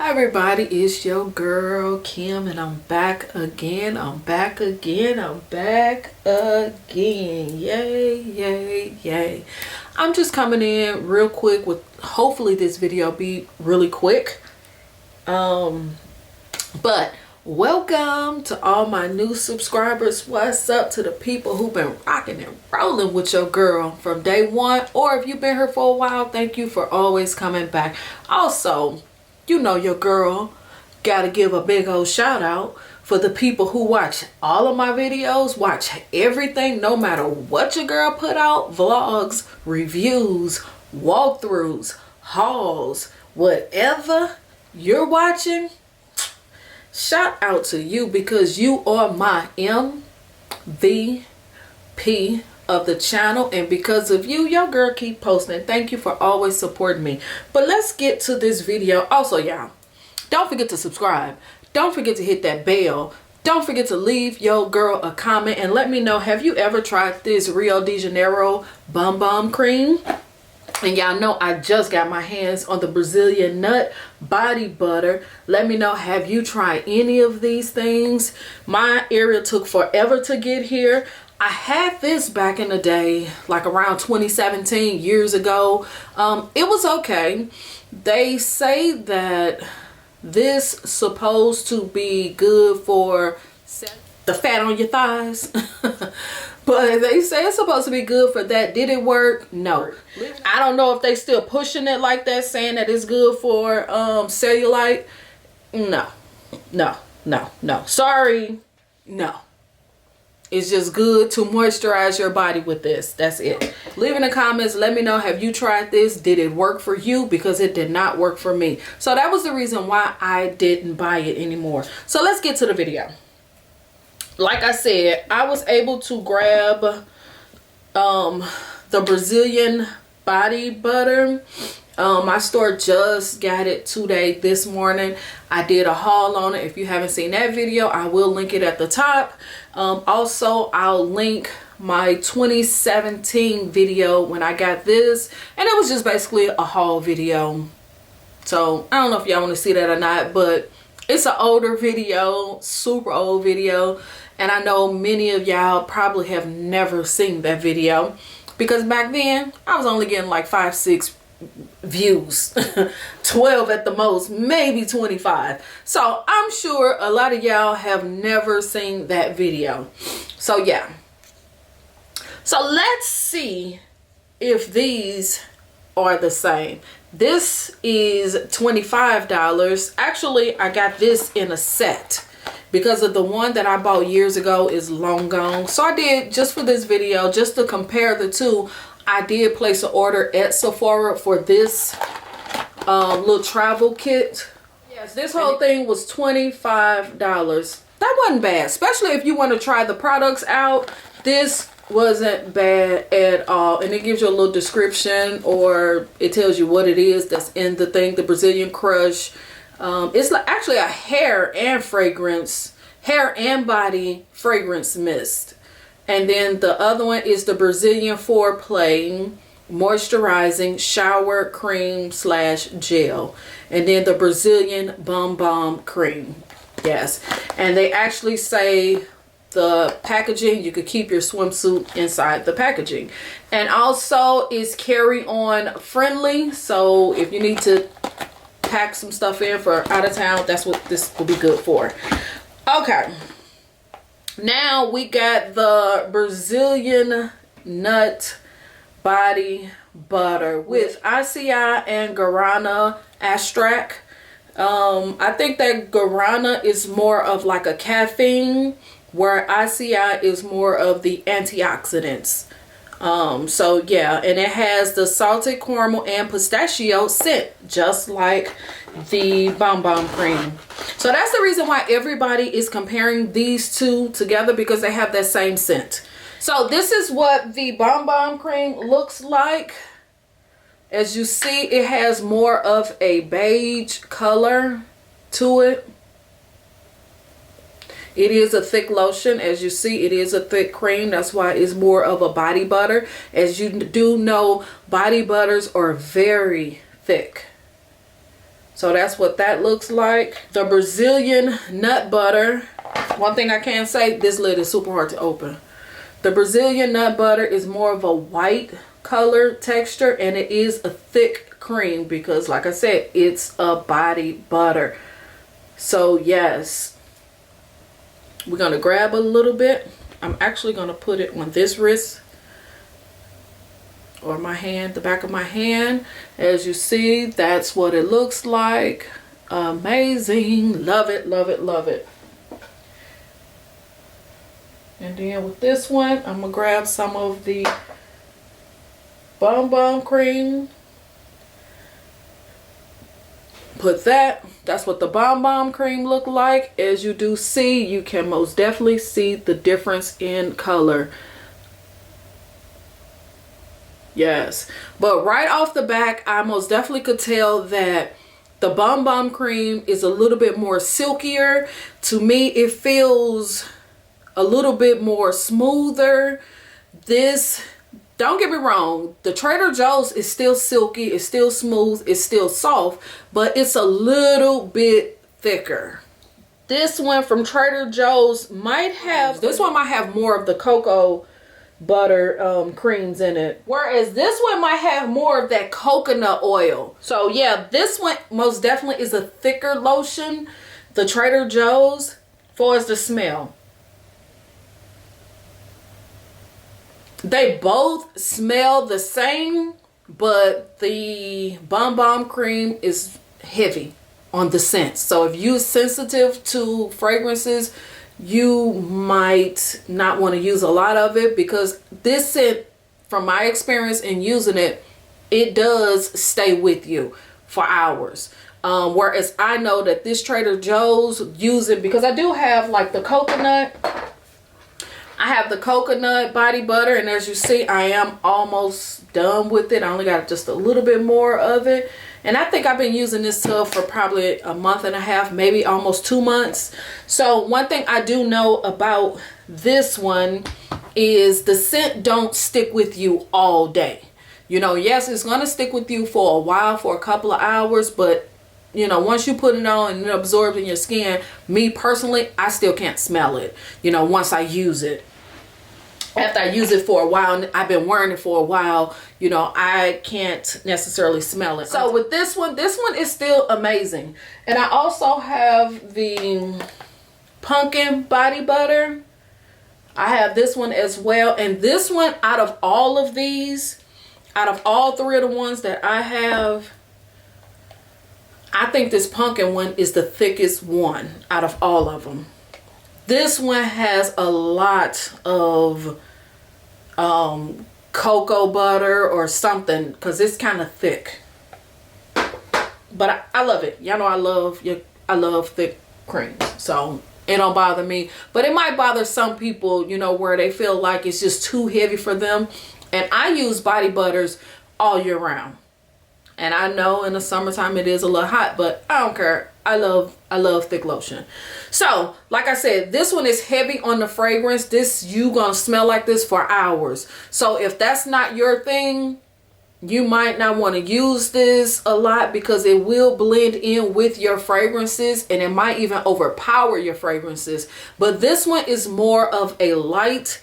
Hi everybody, it's your girl Kim and I'm back again. Yay, yay, yay. I'm just coming in real quick with hopefully this video be really quick. But welcome to all my new subscribers. What's up to the people who've been rocking and rolling with your girl from day one, or if you've been here for a while, thank you for always coming back. Also, you know your girl gotta give a big old shout out for the people who watch all of my videos, watch everything, no matter what your girl put out, vlogs, reviews, walkthroughs, hauls, whatever you're watching. Shout out to you because you are my MVP of the channel, and because of you, your girl keep posting. Thank you for always supporting me. But let's get to this video. Also, y'all, don't forget to subscribe. Don't forget to hit that bell. Don't forget to leave your girl a comment and let me know, have you ever tried this Rio de Janeiro Bum Cream? And y'all know I just got my hands on the Brazilian nut body butter. Let me know, have you tried any of these things? My area took forever to get here. I had this back in the day, like around 2017, years ago. It was okay. They say that this supposed to be good for the fat on your thighs. But they say it's supposed to be good for that. Did it work? No. I don't know if they still pushing it like that, saying that it's good for cellulite. No. Sorry. No. It's just good to moisturize your body with this. That's it. Leave in the comments. Let me know, have you tried this? Did it work for you? Because it did not work for me. So that was the reason why I didn't buy it anymore. So let's get to the video. Like I said, I was able to grab the Brazilian body butter. My store just got it today, this morning. I did a haul on it. If you haven't seen that video, I will link it at the top. Also, I'll link my 2017 video when I got this, and it was just basically a haul video. So I don't know if y'all want to see that or not, but it's an older video, super old video, and I know many of y'all probably have never seen that video because back then I was only getting like 5-6 views, 12 at the most, maybe 25. So I'm sure a lot of y'all have never seen that video. So yeah, so let's see if these are the same. This is $25. Actually, I got this in a set because of the one that I bought years ago is long gone. So I did, just for this video, just to compare the two, I did place an order at Sephora for this little travel kit. Yes, this whole thing was $25. That wasn't bad, especially if you want to try the products out. This wasn't bad at all, and it gives you a little description, or it tells you what it is that's in the thing. The Brazilian Crush. It's like actually a hair and body fragrance mist. And then the other one is the Brazilian Foreplay Moisturizing Shower Cream / Gel. And then the Brazilian Bum Cream. Yes. And they actually say the packaging, you could keep your swimsuit inside the packaging. And also is carry-on friendly. So if you need to pack some stuff in for out of town, that's what this will be good for. Okay. Now we got the Brazilian nut body butter with ICI and guarana extract. I think that guarana is more of like a caffeine, where ICI is more of the antioxidants. So yeah, and it has the salted caramel and pistachio scent, just like the Bum Cream. So that's the reason why everybody is comparing these two together, because they have that same scent. So this is what the Bum Cream looks like. As you see, it has more of a beige color to it. It is a thick lotion. As you see, it is a thick cream. That's why it's more of a body butter. As you do know, body butters are very thick. So that's what that looks like. The Brazilian nut butter. One thing I can say, this lid is super hard to open. The Brazilian nut butter is more of a white color texture, and it is a thick cream because, like I said, it's a body butter. So yes, we're going to grab a little bit. I'm actually going to put it on this wrist or my hand, the back of my hand. As you see, that's what it looks like. Amazing. Love it, love it, love it. And then with this one, I'm going to grab some of the Bum cream. Put that. That's what the Bum cream look like. As you do see, you can most definitely see the difference in color. Yes, but right off the back, I most definitely could tell that the Bum cream is a little bit more silkier. To me, it feels a little bit more smoother. This, don't get me wrong, the Trader Joe's is still silky, it's still smooth, it's still soft, but it's a little bit thicker. This one from Trader Joe's might have, this one might have more of the cocoa butter creams in it, whereas this one might have more of that coconut oil. So yeah, this one most definitely is a thicker lotion, the Trader Joe's. For as the smell, they both smell the same, but the Bum cream is heavy on the scent. So if you're sensitive to fragrances, you might not want to use a lot of it, because this scent, from my experience in using it, it does stay with you for hours. Whereas I know that this Trader Joe's using, because I do have like the coconut, I have the coconut body butter, and as you see, I am almost done with it. I only got just a little bit more of it. And I think I've been using this tub for probably a month and a half, maybe almost 2 months. So one thing I do know about this one is the scent don't stick with you all day. You know, yes, it's going to stick with you for a while, for a couple of hours, but you know, once you put it on and it absorbs in your skin, me personally, I still can't smell it, you know, once I use it. After I use it for a while, and I've been wearing it for a while, you know, I can't necessarily smell it. So with this one is still amazing. And I also have the pumpkin body butter. I have this one as well. And this one, out of all of these, out of all three of the ones that I have, I think this pumpkin one is the thickest one out of all of them. This one has a lot of cocoa butter or something, because it's kind of thick. But I love it. Y'all know I love thick creams, so it don't bother me. But it might bother some people, you know, where they feel like it's just too heavy for them. And I use body butters all year round. And I know in the summertime it is a little hot, but I don't care. I love thick lotion. So like I said, this one is heavy on the fragrance. This, you gonna smell like this for hours. So if that's not your thing, you might not want to use this a lot, because it will blend in with your fragrances and it might even overpower your fragrances. But this one is more of a light,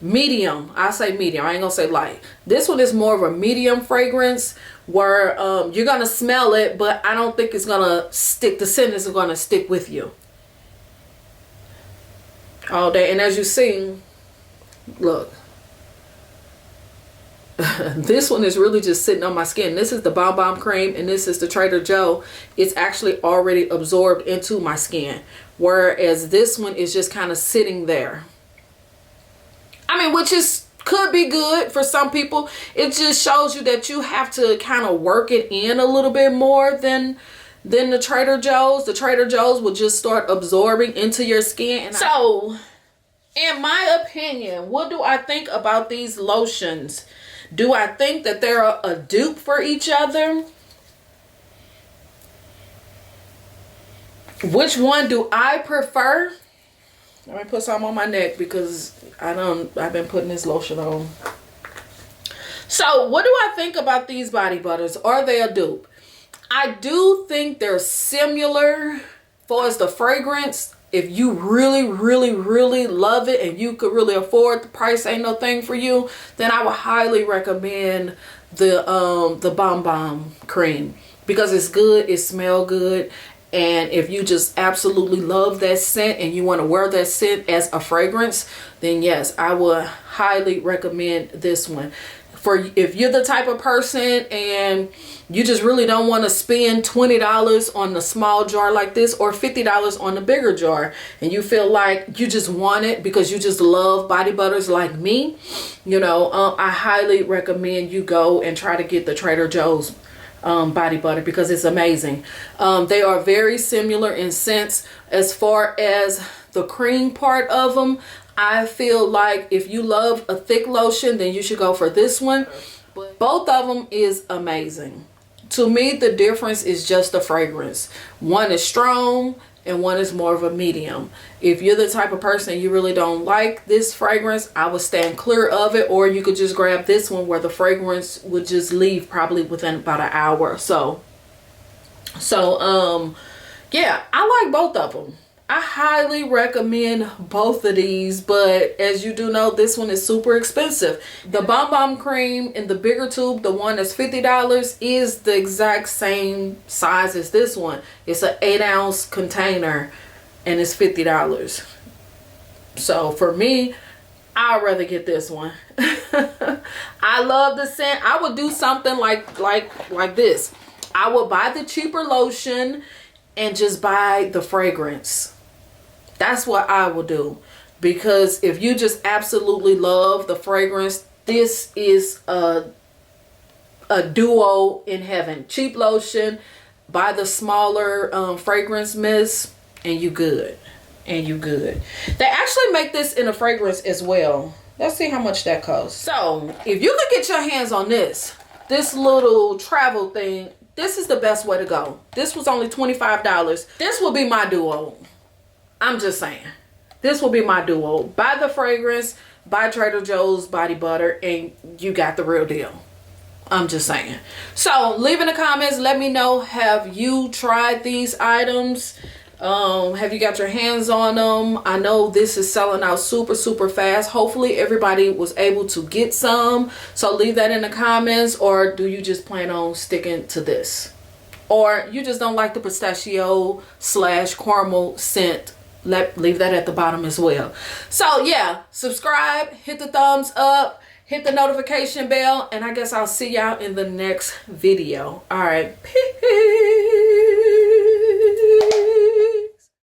medium. I say medium, I ain't gonna say light. This one is more of a medium fragrance, where you're gonna smell it, but I don't think it's gonna stick, the scent is gonna stick with you all day. And as you see, look, this one is really just sitting on my skin. This is the Bum cream, and this is the Trader Joe. It's actually already absorbed into my skin, whereas this one is just kind of sitting there. I mean, which is, could be good for some people. It just shows you that you have to kind of work it in a little bit more than the Trader Joe's. The Trader Joe's will just start absorbing into your skin. And so, in my opinion, what do I think about these lotions? Do I think that they're a dupe for each other? Which one do I prefer? Let me put some on my neck, because I've been putting this lotion on. So what do I think about these body butters? Are they a dupe? I do think they're similar as far as the fragrance. If you really, really, really love it and you could really afford, the price ain't no thing for you, then I would highly recommend the Bomb Bomb cream, because it's good, it smells good, and if you just absolutely love that scent and you want to wear that scent as a fragrance, then yes, I would highly recommend this one. For if you're the type of person and you just really don't want to spend $20 on the small jar like this, or $50 on the bigger jar, and you feel like you just want it because you just love body butters like me, you know, I highly recommend you go and try to get the Trader Joe's body butter, because it's amazing. They are very similar in scents. As far as the cream part of them, I feel like if you love a thick lotion, then you should go for this one. But both of them is amazing. To me, the difference is just the fragrance. One is strong and one is more of a medium. If you're the type of person you really don't like this fragrance, I would stand clear of it, or you could just grab this one where the fragrance would just leave probably within about an hour or so. Yeah, I like both of them. I highly recommend both of these, but as you do know, this one is super expensive. The Bomb Bomb cream in the bigger tube, the one that's $50, is the exact same size as this one. It's an 8-ounce container and it's $50. So for me, I'd rather get this one. I love the scent. I would do something like this. I would buy the cheaper lotion and just buy the fragrance. That's what I will do, because if you just absolutely love the fragrance, this is a duo in heaven. Cheap lotion, buy the smaller fragrance mist, and you good. And you good. They actually make this in a fragrance as well. Let's see how much that costs. So if you could get your hands on this little travel thing, this is the best way to go. This was only $25. This will be my duo. I'm just saying. This will be my duo. Buy the fragrance, buy Trader Joe's body butter, and you got the real deal. I'm just saying. So leave in the comments. Let me know, have you tried these items? Have you got your hands on them? I know this is selling out super, super fast. Hopefully everybody was able to get some. So leave that in the comments. Or do you just plan on sticking to this? Or you just don't like the pistachio / caramel scent? Leave that at the bottom as well. So yeah, subscribe, hit the thumbs up, hit the notification bell, and I guess I'll see y'all in the next video. All right, peace.